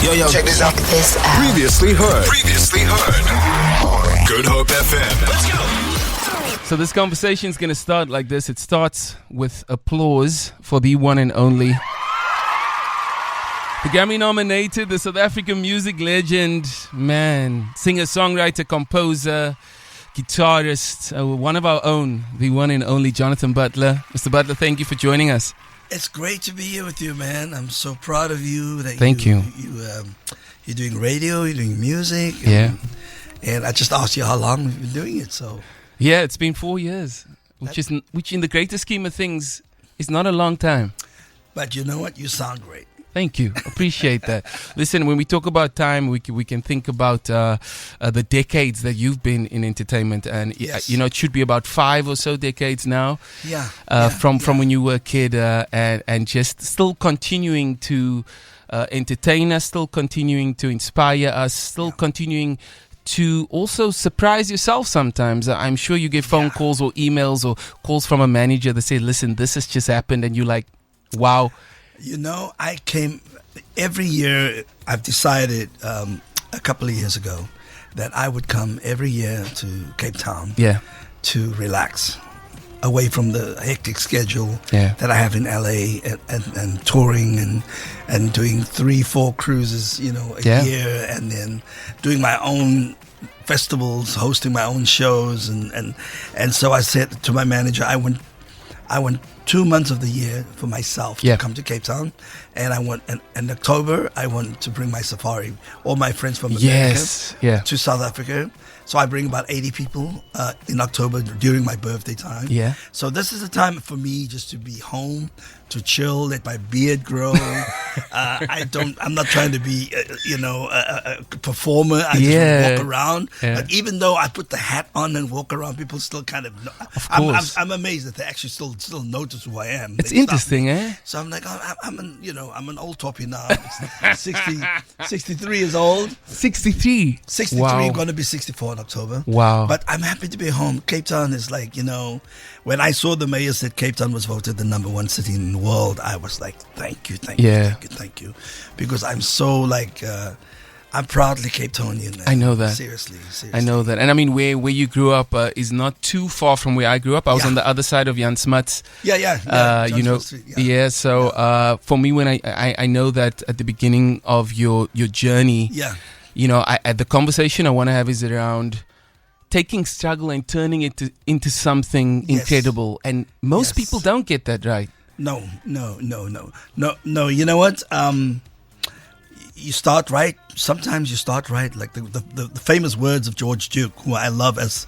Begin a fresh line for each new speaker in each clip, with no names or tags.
Yo, check this out.
Previously heard. Good Hope FM. Let's
go. So this conversation is going to start like this. It starts with applause for the one and only, the Grammy-nominated, the South African music legend, man, singer, songwriter, composer, guitarist, one of our own, the one and only Jonathan Butler. Mr. Butler, thank you for joining us.
It's great to be here with you, man. I'm so proud of you.
Thank you.
You're doing radio, you're doing music. And I just asked you how long you've been doing it. So
yeah, it's been 4 years, which in the greater scheme of things is not a long time.
But you know what? You sound great.
Thank you. Appreciate that. Listen, when we talk about time, we can think about the decades that you've been in entertainment, and
yes.
It should be about 5 or so decades now.
From
when you were a kid, and just still continuing to entertain us, still continuing to inspire us, still continuing to also surprise yourself sometimes. I'm sure you get phone calls or emails or calls from a manager that say, "Listen, this has just happened," and you're like, "Wow."
You know, I came every year. I've decided a couple of years ago that I would come every year to Cape Town to relax, away from the hectic schedule that I have in LA and touring and doing 3-4 cruises, a year, and then doing my own festivals, hosting my own shows, and so I said to my manager, I went 2 months of the year for myself to come to Cape Town, and I want in October I want to bring my safari, all my friends from America to South Africa. So I bring about 80 people in October during my birthday time. So this is a time for me just to be home, to chill, let my beard grow. I'm not trying to be a performer. I just walk around. But even though I put the hat on and walk around, people still kind of I'm amazed that they actually still notice who I am.
It's interesting, eh?
So I'm like, I'm an old toppy now. 63 years old.
63.
Wow. Going to be 64 in October.
Wow.
But I'm happy to be home. Cape Town is like, when I saw the mayor said Cape Town was voted the number 1 city in the world, I was like, thank you. Because I'm so I'm proudly Cape Townian.
I know that.
Seriously.
I know that. And I mean, where you grew up is not too far from where I grew up. I was on the other side of Jan Smuts. So for me, when I know that at the beginning of your journey, the conversation I want to have is around taking struggle and turning it into something incredible. And most people don't get that right.
No. You know what? You start right. Sometimes you start right. Like the famous words of George Duke, who I love as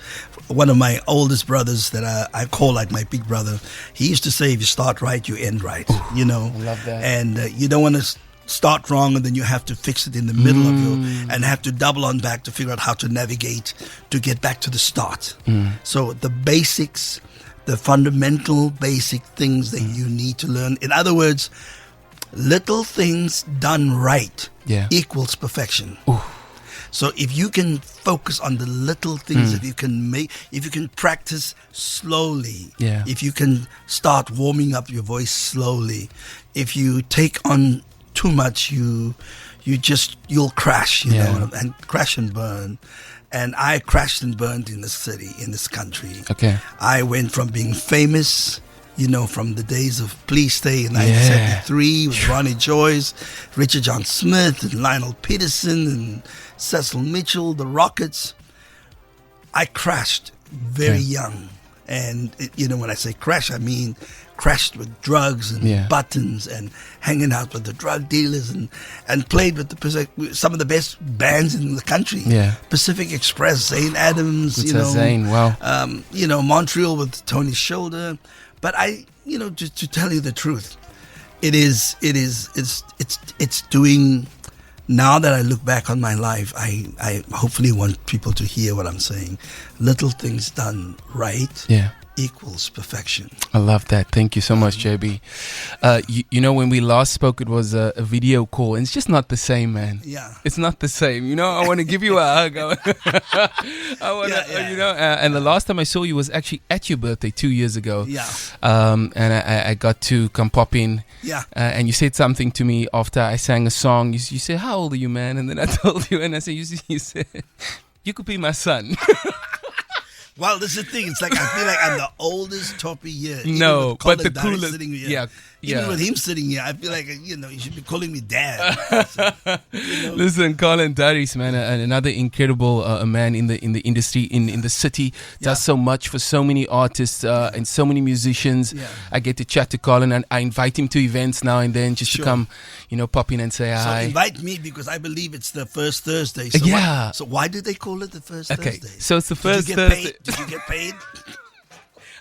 one of my oldest brothers that I call like my big brother. He used to say, if you start right, you end right.
I love that.
And you don't want to start wrong and then you have to fix it in the middle of and have to double on back to figure out how to navigate to get back to the start. So the basics, the fundamental basic things that you need to learn. In other words, little things done right equals perfection. So if you can focus on the little things, if you can practice slowly, if you can start warming up your voice slowly, if you take on too much, you'll crash, and crash and burn. And I crashed and burned in this city, in this country.
Okay.
I went from being famous, from the days of Please Stay in 1973 with Ronnie Joyce, Richard John Smith, and Lionel Peterson, and Cecil Mitchell, the Rockets. I crashed very young. And, when I say crash, I mean crashed with drugs and buttons and hanging out with the drug dealers and played with some of the best bands in the country. Pacific Express, Zane Adams,
Zane, wow.
Montreal with Tony Schilder. But to tell you the truth, it's doing. Now that I look back on my life, I hopefully want people to hear what I'm saying. Little things done right equals perfection.
I love that. Thank you so much, JB. You know, when we last spoke, it was a video call, and it's just not the same, man.
Yeah.
It's not the same. You know, I want to give you a hug. I want to, you know, and the last time I saw you was actually at your birthday 2 years ago.
Yeah.
And I got to come pop in.
Yeah.
And you said something to me after I sang a song. You said, "How old are you, man?" And then I told you, and I said, you said, "You could be my son."
Well, this is the thing. It's like I feel like I'm the oldest toppy here.
No, but the coolest.
Yeah. Even with him sitting here, I feel like, you know, you should be calling me dad. So, you know.
Listen, Colin Darius, man, another incredible man in the industry, in the city, does so much for so many artists and so many musicians. Yeah. I get to chat to Colin, and I invite him to events now and then just to come, you know, pop in and say hi.
So invite me, because I believe it's the first Thursday.
So
so why do they call it the first Thursday?
So it's the first Thursday.
Did you get paid?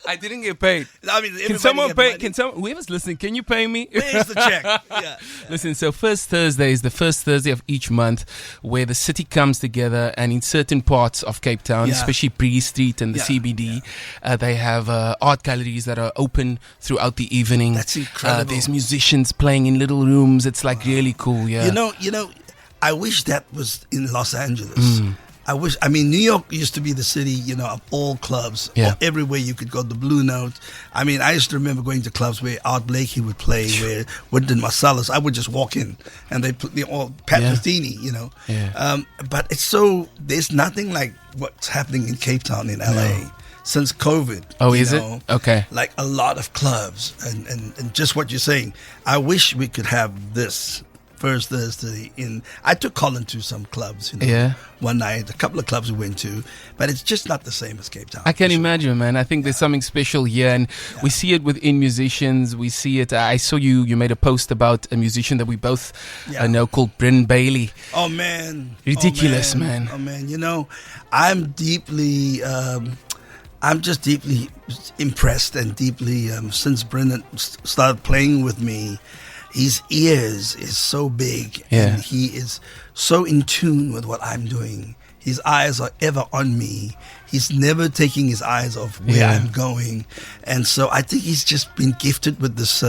I didn't get paid.
I mean,
can someone pay? Can someone? Whoever's listening, can you pay me?
Where's the check? Yeah.
Listen, so first Thursday is the first Thursday of each month, where the city comes together, and in certain parts of Cape Town, especially Bree Street and the CBD, they have art galleries that are open throughout the evening.
That's incredible.
There's musicians playing in little rooms. It's like really cool. Yeah.
You know, I wish that was in Los Angeles. I mean, New York used to be the city, you know, of all clubs. Yeah. Everywhere you could go, the Blue Note. I mean, I used to remember going to clubs where Art Blakey would play, where Wynton Marsalis. I would just walk in, and they put all Pat Metheny, you know. Yeah. But it's there's nothing like what's happening in Cape Town in LA. Since COVID.
Oh, is it? Okay.
Like a lot of clubs, and just what you're saying. I wish we could have this first Thursday I took Colin to some clubs, you know, one night, a couple of clubs we went to, but it's just not the same as Cape Town.
I can imagine, man. I think there's something special here, and we see it within musicians. We see it. I saw you made a post about a musician that we both know called Bryn Bailey.
Oh, man.
Ridiculous, man.
Oh, man. You know, I'm just deeply impressed and deeply, since Bryn started playing with me, his ears is so big, and he is so in tune with what I'm doing. His eyes are ever on me. He's never taking his eyes off where I'm going. And so I think he's just been gifted with this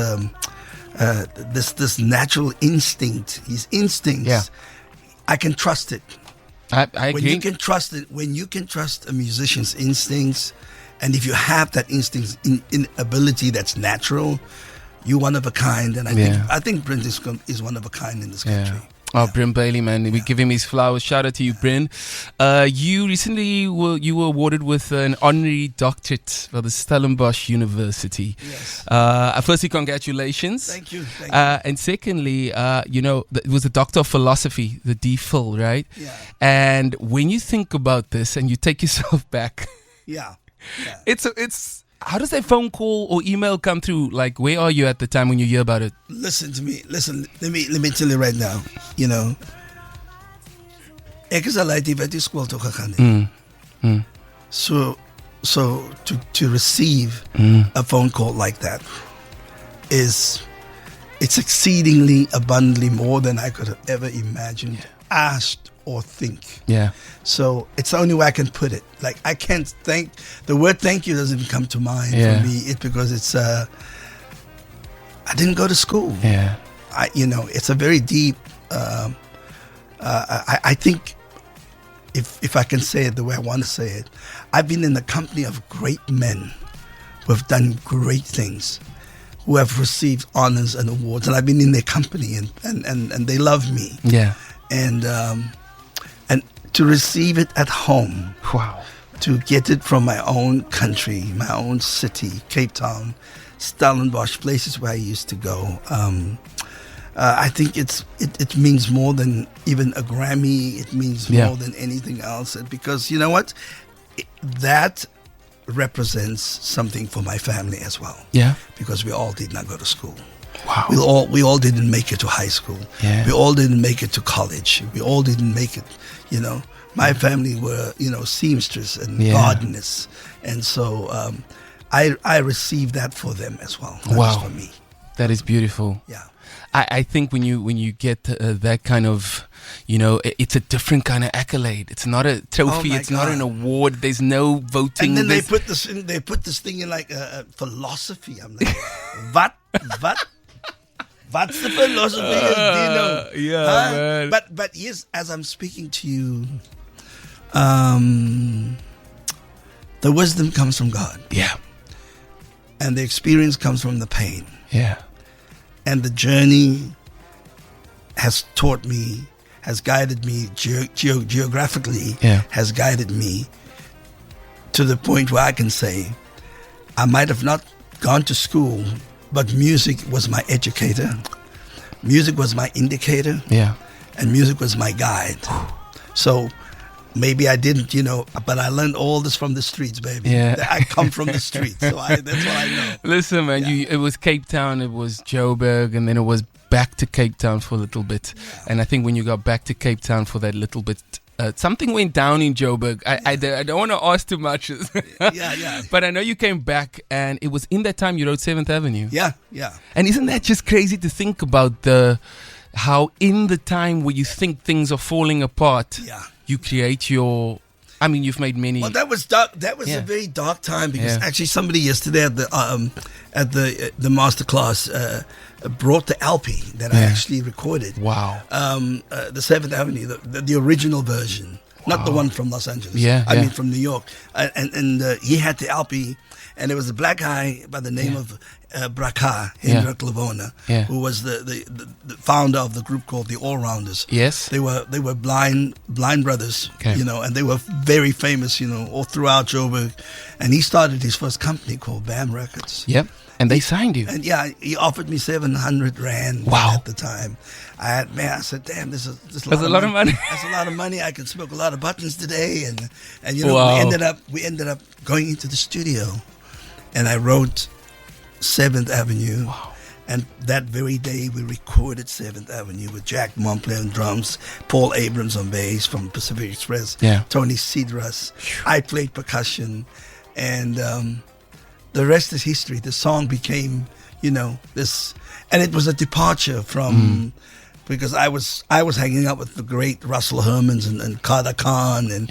this natural instinct. His instincts, I can trust it.
I agree.
When you can trust it, when you can trust a musician's instincts, and if you have that instinct in ability that's natural, you're one of a kind, and I think Bryn is one of a kind in this country.
Oh, Bryn Bailey, man, we give him his flowers. Shout out to you, Bryn. You recently were awarded with an honorary doctorate by the Stellenbosch University.
Yes.
Firstly, congratulations.
Thank you.
And secondly, you know, it was a Doctor of Philosophy, the DPhil, right?
Yeah.
And when you think about this and you take yourself back, it's. How does that phone call or email come through? Like, where are you at the time when you hear about it?
Listen to me. Listen, let me tell you right now. You know, ek is al uit die skool toe gegaan. So to receive a phone call like that it's exceedingly abundantly more than I could have ever imagined, asked, or think.
Yeah.
So it's the only way I can put it. Like, I can't the word thank you doesn't even come to mind for me. It's because it's I didn't go to school.
Yeah.
It's a very deep I think if I can say it the way I want to say it, I've been in the company of great men who have done great things, who have received honors and awards, and I've been in their company, and they love me.
Yeah.
And to receive it at home, to get it from my own country, my own city, Cape Town, Stellenbosch, places where I used to go. I think it means more than even a Grammy. It means more than anything else, because you know what, that represents something for my family as well. Yeah, because we all did not go to school. Wow. We all didn't make it to high school. Yeah. We all didn't make it to college. We all didn't make it, My family were, seamstress and gardeners. And so I received that for them as well. That was for me.
That is beautiful.
Yeah.
I think when you get that kind of it's a different kind of accolade. It's not a trophy. It's not an award. There's no voting.
And then they put this thing in like philosophy. I'm like, what's the philosophy?
Man.
But yes, as I'm speaking to you, the wisdom comes from God.
Yeah.
And the experience comes from the pain.
Yeah.
And the journey has taught me, has guided me geographically, has guided me to the point where I can say, I might have not gone to school, but music was my educator. Music was my indicator.
Yeah.
And music was my guide. So maybe I didn't, but I learned all this from the streets, baby.
Yeah.
I come from the streets, so that's what I know.
Listen, man, it was Cape Town, it was Joburg, and then it was back to Cape Town for a little bit. Yeah. And I think when you got back to Cape Town for that little bit, something went down in Joburg. I don't want to ask too much.
Yeah.
But I know you came back, and it was in that time you wrote 7th Avenue.
Yeah.
And isn't that just crazy to think about how in the time where you think things are falling apart, you create you've made many.
Well, that was dark. That was a very dark time because actually somebody yesterday at the masterclass brought the LP that I actually recorded.
Wow.
The 7th Avenue, the original version, not the one from Los Angeles. I mean from New York, and he had the LP. And there was a black guy by the name of Braka, Hendrik Lavona, who was the founder of the group called the All Rounders.
Yes.
They were blind brothers, and they were very famous, all throughout Joburg. And he started his first company called BAM Records.
Yep. And they signed you.
And he offered me 700 rand at the time. I said, damn, this is
a lot of money.
That's a lot of money. I can smoke a lot of buttons today. And we ended up going into the studio. And I wrote 7th Avenue.
Wow.
And that very day, we recorded 7th Avenue with Jack Montpellier on drums, Paul Abrams on bass from Pacific Express, Tony Cedras. I played percussion. And the rest is history. The song became, this. And it was a departure from... Because I was hanging out with the great Russell Hermans and Kader Khan and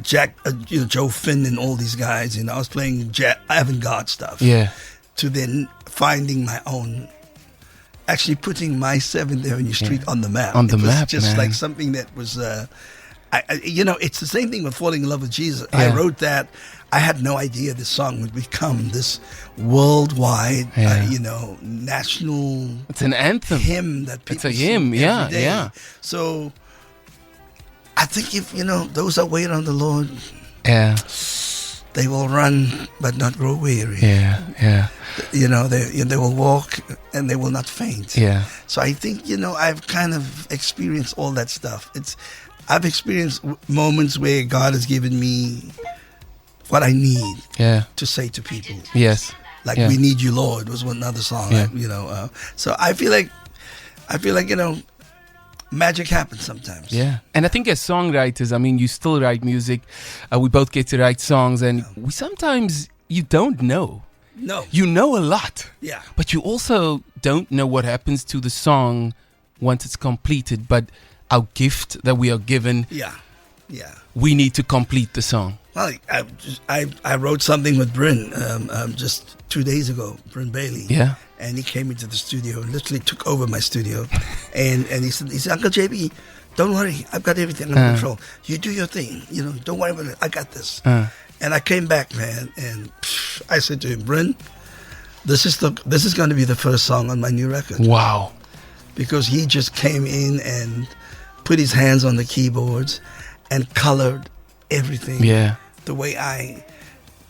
Jack, Joe Finn and all these guys. I was playing avant-garde stuff.
Yeah.
To then finding my own, actually putting my 7th Avenue Street on the map.
On the map,
just
man.
like something that was, it's the same thing with Falling in Love with Jesus. I wrote that. I had no idea this song would become this worldwide, national.
It's an anthem.
Hymn that people
It's a hymn,
sing every day.
yeah.
So I think if those that wait on the Lord, they will run but not grow weary.
Yeah.
They will walk and they will not faint.
Yeah.
So I think I've kind of experienced all that stuff. I've experienced moments where God has given me what I need to say to people.
Yes.
Like We Need You, Lord was another song.
Yeah.
So I feel like magic happens sometimes.
Yeah. And I think as songwriters, you still write music. We both get to write songs, and we sometimes you don't know.
No.
You know a lot.
Yeah.
But you also don't know what happens to the song once it's completed. But our gift that we are given, we need to complete the song.
Well, I wrote something with Bryn just 2 days ago, Bryn Bailey.
Yeah.
And he came into the studio, literally took over my studio. and he said, Uncle JB, don't worry, I've got everything under control. You do your thing, don't worry about it, I got this. And I came back, man, and I said to him, Bryn, this is going to be the first song on my new record.
Wow.
Because he just came in and put his hands on the keyboards and colored everything the way I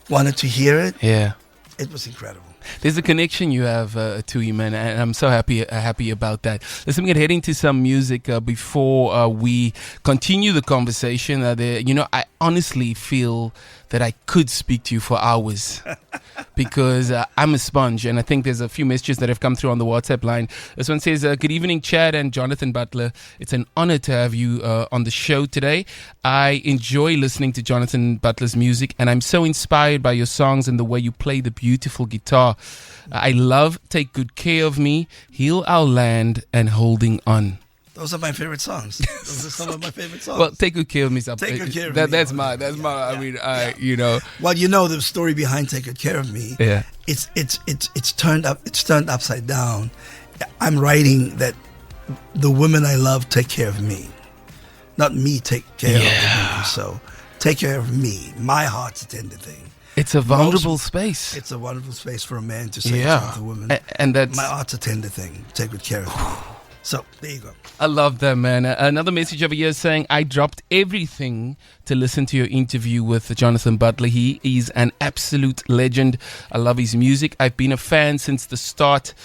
wanted to hear it.
Yeah.
It was incredible.
There's a connection you have to him, and I'm so happy about that. Listen, we're heading to some music before we continue the conversation. I honestly feel that I could speak to you for hours because I'm a sponge, and I think there's a few messages that have come through on the WhatsApp line. This one says, good evening, Chad and Jonathan Butler. It's an honor to have you on the show today. I enjoy listening to Jonathan Butler's music, and I'm so inspired by your songs and the way you play the beautiful guitar. I love Take Good Care of Me, Heal Our Land, and Holding On.
Those are my favorite songs. Those are some of my favorite songs.
Well, Take Good Care of Me.
Take Good Care of Me.
That's my. I mean, you know.
Well, you know the story behind Take Good Care of Me.
Yeah.
It's turned up. It's turned upside down. I'm writing that the women I love take care of me, not me take care of the women. So take care of me. My heart's a tender thing.
It's a vulnerable space.
It's a wonderful space for a man to say to the woman,
and that's
my heart's a tender thing. Take good care of me. So, there you go.
I love that, man. Another message over here saying, I dropped everything to listen to your interview with Jonathan Butler. He is an absolute legend. I love his music. I've been a fan since the start.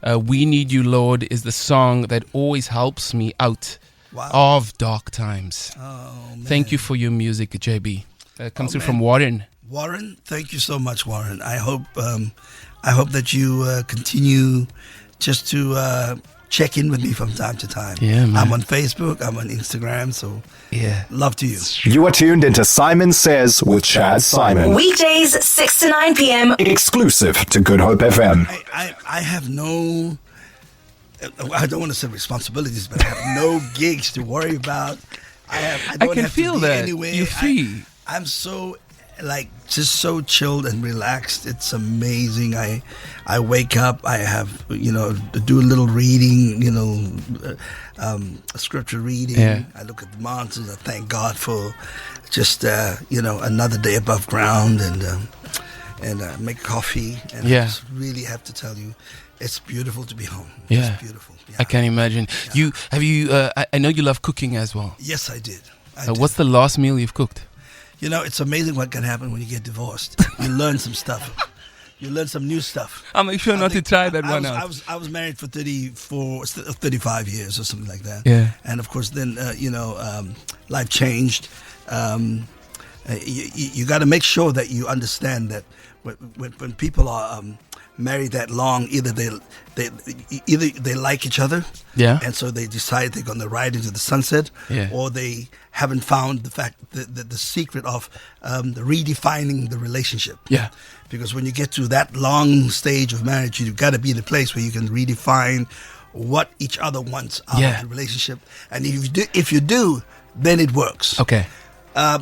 We Need You, Lord is the song that always helps me out of dark times.
Oh, man.
Thank you for your music, JB. Comes through from Warren.
Warren, thank you so much, Warren. I hope that you continue just to check in with me from time to time.
Yeah, man.
I'm on Facebook, I'm on Instagram, so love to you.
You are tuned into Saaiman Says with Chad Saaiman.
Weekdays 6 to 9 p.m.
Exclusive to Good Hope FM.
I have no, I don't want to say responsibilities, but I have no gigs to worry about. I don't
can
have
feel
to be
that.
anywhere.
You're free.
I'm so just so chilled and relaxed. It's amazing. I wake up, I have do a little reading, scripture reading. I look at the mountains. I thank God for just another day above ground, and make coffee. And I just really have to tell you, it's beautiful to be home. It's beautiful. Yeah.
I can imagine. Yeah. I know you love cooking as well.
Yes, I did.
What's the last meal you've cooked?
You know, it's amazing what can happen when you get divorced. You learn some stuff. You learn some new stuff.
I'll make sure not to try that one out.
I was married for 35 years or something like that.
Yeah.
And of course, then, life changed. You got to make sure that you understand that when people are married that long, either they like each other, and so they decide they're going to ride into the sunset, or they haven't found the secret of redefining the relationship. Because when you get to that long stage of marriage, you've got to be in a place where you can redefine what each other wants out of the relationship, and if you do, then it works.
Okay.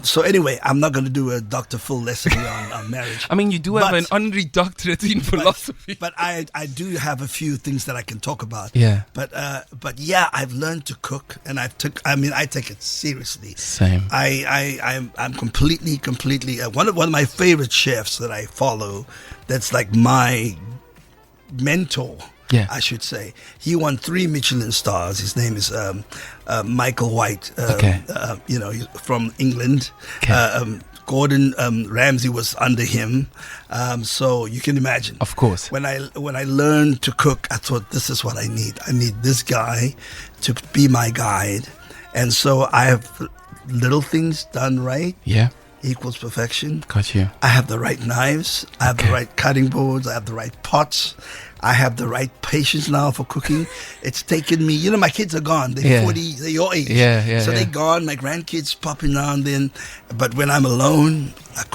So anyway, I'm not going to do a Dr. Full lesson on marriage.
I mean, you do have an honorary doctorate in philosophy.
But I do have a few things that I can talk about.
Yeah.
But yeah, I've learned to cook, and I take it seriously.
Same.
I'm completely one of my favorite chefs that I follow. That's like my mentor. I should say. He won 3 Michelin stars. His name is Michael White. He's from England.
Okay.
Gordon Ramsay was under him. So you can imagine.
Of course.
When I learned to cook, I thought, this is what I need. I need this guy to be my guide. And so I have little things done right.
Yeah.
Equals perfection.
Got you.
I have the right knives. I have the right cutting boards. I have the right pots. I have the right patience now for cooking. It's taken me, my kids are gone. They're 40, they're your age. So they're gone. My grandkids popping now and then. But when I'm alone, I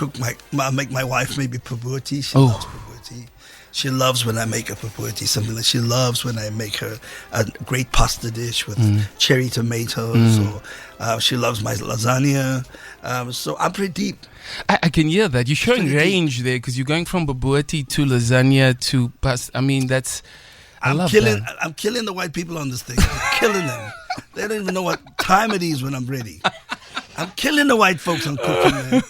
make my wife maybe pabuati. She loves pabuati. She loves when I make a papuati, something that she loves when I make her a great pasta dish with cherry tomatoes. Or she loves my lasagna. So I'm pretty deep.
I can hear that. You're showing range there because you're going from papuati to lasagna to pasta. I mean, I'm
killing the white people on this thing. I'm killing them. They don't even know what time it is when I'm ready. I'm killing the white folks on cooking, man.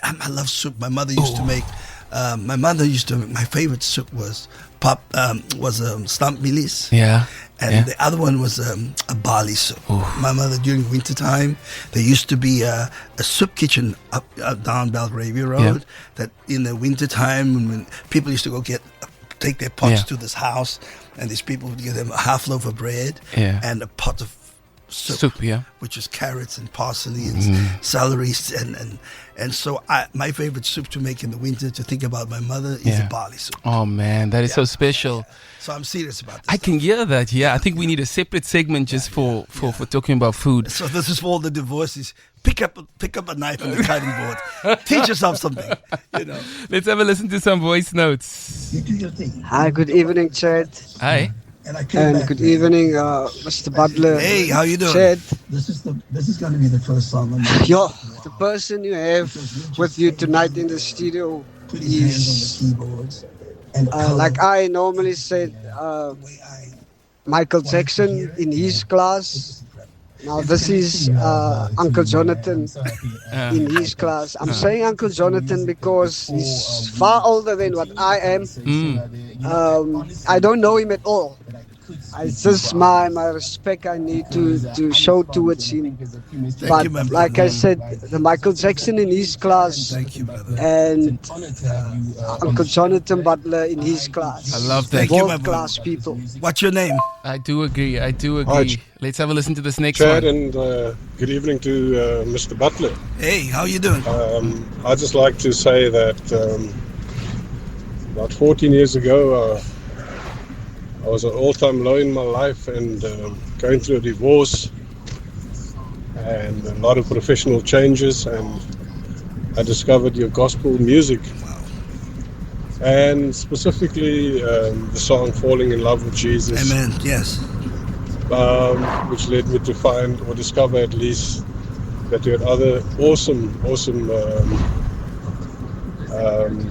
I love soup. My mother used to make. My favorite soup was stamp milis.
Yeah.
And the other one was a barley soup. My mother, during winter time, there used to be a soup kitchen up down Belgravia Road. That in the winter time, when people used to go take their pots to this house, and these people would give them a half loaf of bread and a pot of soup, which is carrots and parsley and celery, and so my favorite soup to make in the winter to think about my mother is a barley soup.
Oh man, that is so special.
So I'm serious about this.
I can hear that. I think we need a separate segment just for talking about food.
So this is for all the divorcees. Pick up a knife and a cutting board. Teach yourself something.
Let's have a listen to some voice notes.
You do your thing.
Hi, good evening, Chad.
Hi.
And good evening, Mr. Butler.
Hey, how you doing?
Chad.
This is going to be the first song.
Yo, the person you have with you tonight in the studio is, like I normally said, Michael Jackson in his class. Now this is Uncle Jonathan in his class. I'm saying Uncle Jonathan because he's far older than what I am. I don't know him at all. It's just my respect I need to show towards him. But like I said, the Michael Jackson in his class and Uncle Jonathan Butler in his class.
I love that.
World class people.
What's your name?
I do agree.
Hi,
Let's have a listen to this next
Chad,
one.
and good evening to Mr. Butler.
Hey, how you doing?
I'd just like to say that about 14 years ago, I was at an all-time low in my life and going through a divorce and a lot of professional changes, and I discovered your gospel music. And specifically the song Falling in Love with Jesus.
Amen, yes.
Which led me to find or discover at least that you had other awesome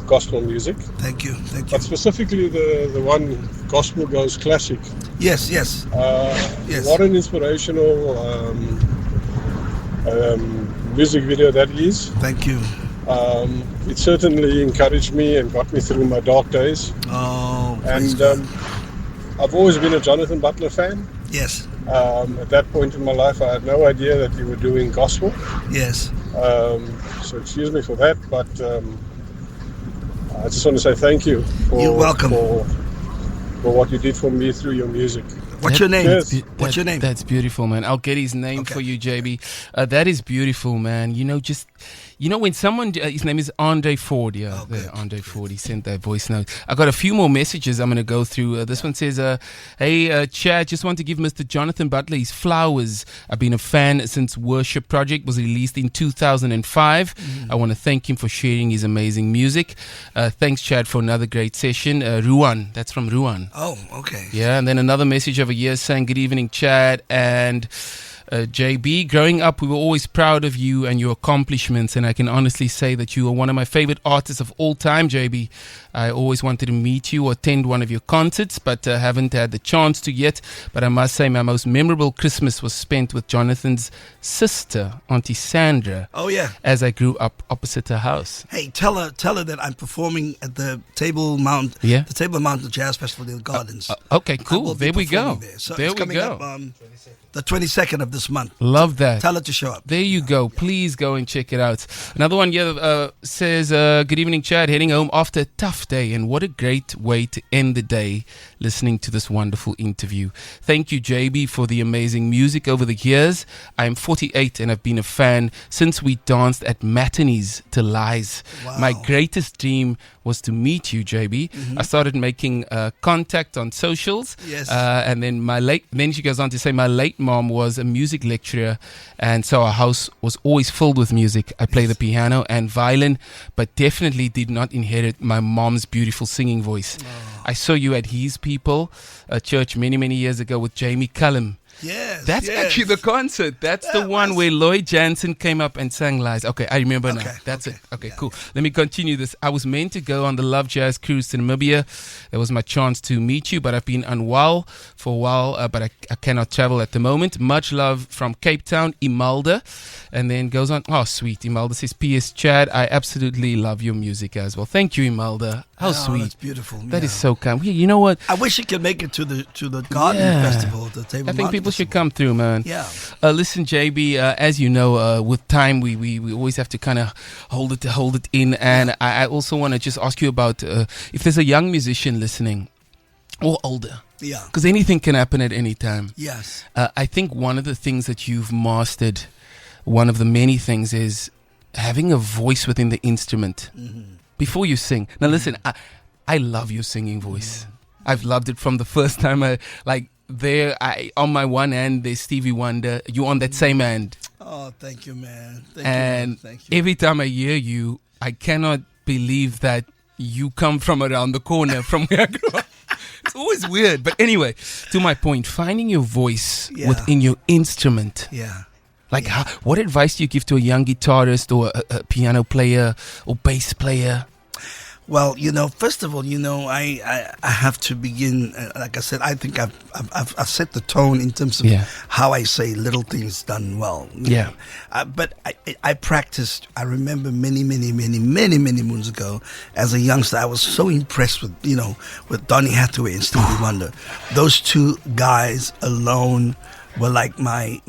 gospel music.
Thank you.
But specifically the one Gospel Goes Classic.
Yes.
Yes. What an inspirational music video that is.
Thank you.
It certainly encouraged me and got me through my dark days.
Oh,
and I've always been a Jonathan Butler fan.
Yes.
At that point in my life, I had no idea that you were doing gospel.
Yes.
So excuse me for that, but I just want to say thank you.
You're welcome.
For what you did for me through your music.
What's your name?
Yes.
What's your name?
That's beautiful, man. I'll get his name for you, JB. That is beautiful, man. When someone, his name is Andre Ford, Andre Ford, he sent that voice note. I got a few more messages I'm going to go through. This one says, hey, Chad, just want to give Mr. Jonathan Butler his flowers. I've been a fan since Worship Project was released in 2005. I want to thank him for sharing his amazing music. Thanks, Chad, for another great session. Ruan, that's from Ruan.
Oh, okay.
Yeah, and then another message over here saying, good evening, Chad, and JB, growing up, we were always proud of you and your accomplishments, and I can honestly say that you are one of my favorite artists of all time, JB. I always wanted to meet you or attend one of your concerts, but haven't had the chance to yet. But I must say my most memorable Christmas was spent with Jonathan's sister, Auntie Sandra.
Oh, yeah.
As I grew up opposite her house.
Hey, tell her that I'm performing at the Table Mountain Jazz Festival in the Gardens.
Okay, cool. There we go.
There. So
there
it's
we
coming
go.
up the 22nd of this month.
Love that.
Tell her to show up.
There you go. Please go and check it out. Another one here says, good evening, Chad. Heading home after a tough day, and what a great way to end the day listening to this wonderful interview. Thank you, JB, for the amazing music over the years. I'm 48 and I've been a fan since we danced at matinees to Lies.
Wow.
My greatest dream was to meet you, JB. I started making contact on socials.
Yes.
And then she goes on to say, my late mom was a music lecturer, and so our house was always filled with music. I play the piano and violin, but definitely did not inherit my mom's beautiful singing voice. I saw you at His People, a church many years ago with Jamie Cullum.
Yes.
That's actually the concert. That's the one where Lloyd Jansen came up and sang Lies. Okay, I remember now. That's it. Okay, cool. Let me continue this. I was meant to go on the Love Jazz cruise to Namibia. That was my chance to meet you, but I've been unwell for a while, but I cannot travel at the moment. Much love from Cape Town, Imelda. And then goes on. Oh, sweet. Imelda says, P.S. Chad, I absolutely love your music as well. Thank you, Imelda. How sweet.
That's beautiful.
That is so kind. You know what?
I wish you could make it to the Garden Festival, the Table
I think people should come through, man.
Yeah.
Listen, JB, as you know, with time, we always have to kind of hold it in. And I also want to just ask you about if there's a young musician listening or older.
Yeah.
Because anything can happen at any time.
Yes.
I think one of the things that you've mastered, one of the many things, is having a voice within the instrument before you sing. Now, listen, I love your singing voice. I've loved it from the first time on my one hand, there's Stevie Wonder. You on that same hand.
Oh, thank you, man.
Thank you. Every time I hear you, I cannot believe that you come from around the corner from where I grew up. It's always weird. But anyway, to my point, finding your voice within your instrument.
Yeah.
Like, what advice do you give to a young guitarist or a piano player or bass player?
Well, first of all, I have to begin. Like I said, I think I've set the tone in terms of how I say little things done well.
Yeah.
But I practiced. I remember many moons ago, as a youngster, I was so impressed with with Donny Hathaway and Stevie Wonder. Those two guys alone were like my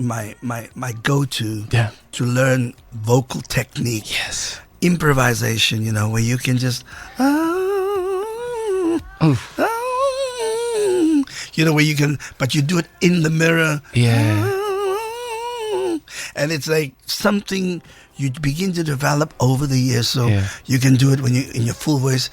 go-to to learn vocal technique.
Yes.
Improvisation, where you can just where you can, but you do it in the mirror.
Yeah.
And it's like something you begin to develop over the years, so you can do it when you in your full voice.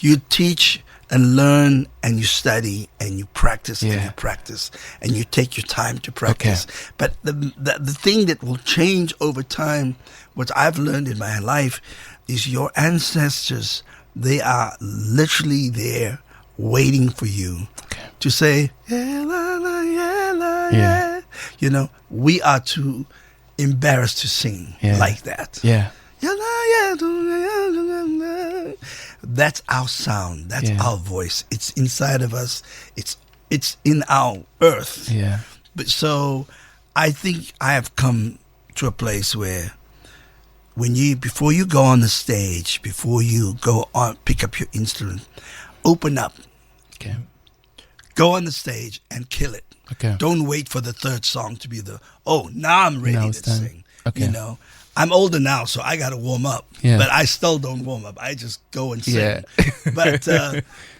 You teach and learn, and you study, and you practice, and you practice, and you take your time to practice. Okay. But the thing that will change over time, what I've learned in my life, is your ancestors. They are literally there, waiting for you to say, yeah. We are too embarrassed to sing like that.
Yeah.
That's our sound. That's our voice. It's inside of us. It's in our earth.
Yeah.
But so I think I have come to a place where before you go on the stage, before you go on, pick up your instrument, open up.
Okay.
Go on the stage and kill it.
Okay.
Don't wait for the third song to be now I'm ready to sing.
Okay.
I'm older now, so I got to warm up.
Yeah.
But I still don't warm up. I just go and sing.
Yeah.
But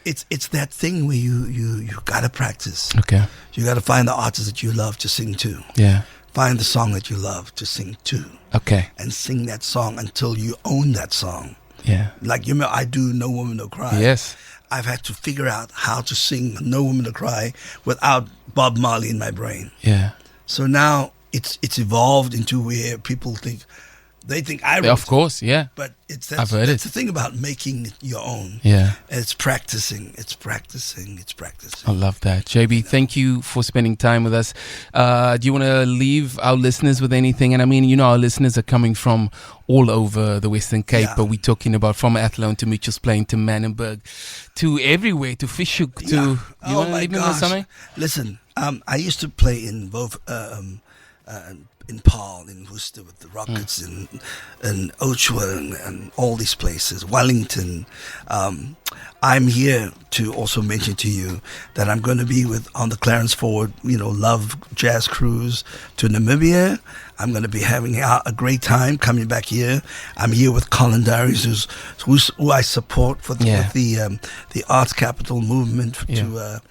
it's that thing where you got to practice.
Okay.
You got to find the artist that you love to sing to.
Yeah.
Find the song that you love to sing to.
Okay.
And sing that song until you own that song.
Yeah.
Like, I do No Woman No Cry.
Yes.
I've had to figure out how to sing No Woman No Cry without Bob Marley in my brain.
Yeah.
So now it's evolved into where people think I wrote.
Of course, yeah.
But
I've heard
that's the thing about making it your own.
Yeah.
It's practicing.
I love that. JB, thank you for spending time with us. Do you want to leave our listeners with anything? And I mean, our listeners are coming from all over the Western Cape, but we're talking about from Athlone to Mitchell's Plain to Manenberg to everywhere, to Fishhook to... You want to leave them with something?
Listen, I used to play in both... in Paarl, in Worcester with the Rockets, and Ochoa and all these places, Wellington. I'm here to also mention to you that I'm going to be on the Clarence Ford, Love Jazz Cruise to Namibia. I'm going to be having a great time coming back here. I'm here with Colin Darius, who I support with the Arts Capital movement to...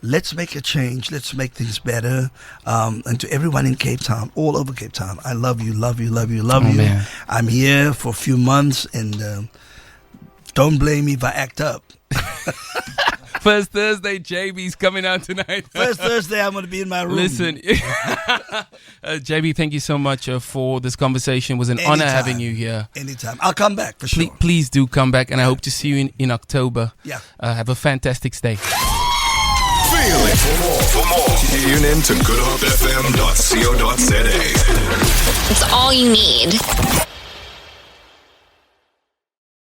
Let's make a change. Let's make things better. And to everyone in Cape Town, all over Cape Town, I love you.
Man.
I'm here for a few months, and don't blame me if I act up.
First Thursday, JB's coming out tonight.
First Thursday, I'm going to be in my room.
Listen, JB, thank you so much for this conversation. It was an honor having you here.
Anytime. I'll come back for sure.
Please do come back, and I hope to see you in October.
Yeah.
Have a fantastic stay.
Feel it. For more, tune in to goodhopefm.co.za.
It's all you need.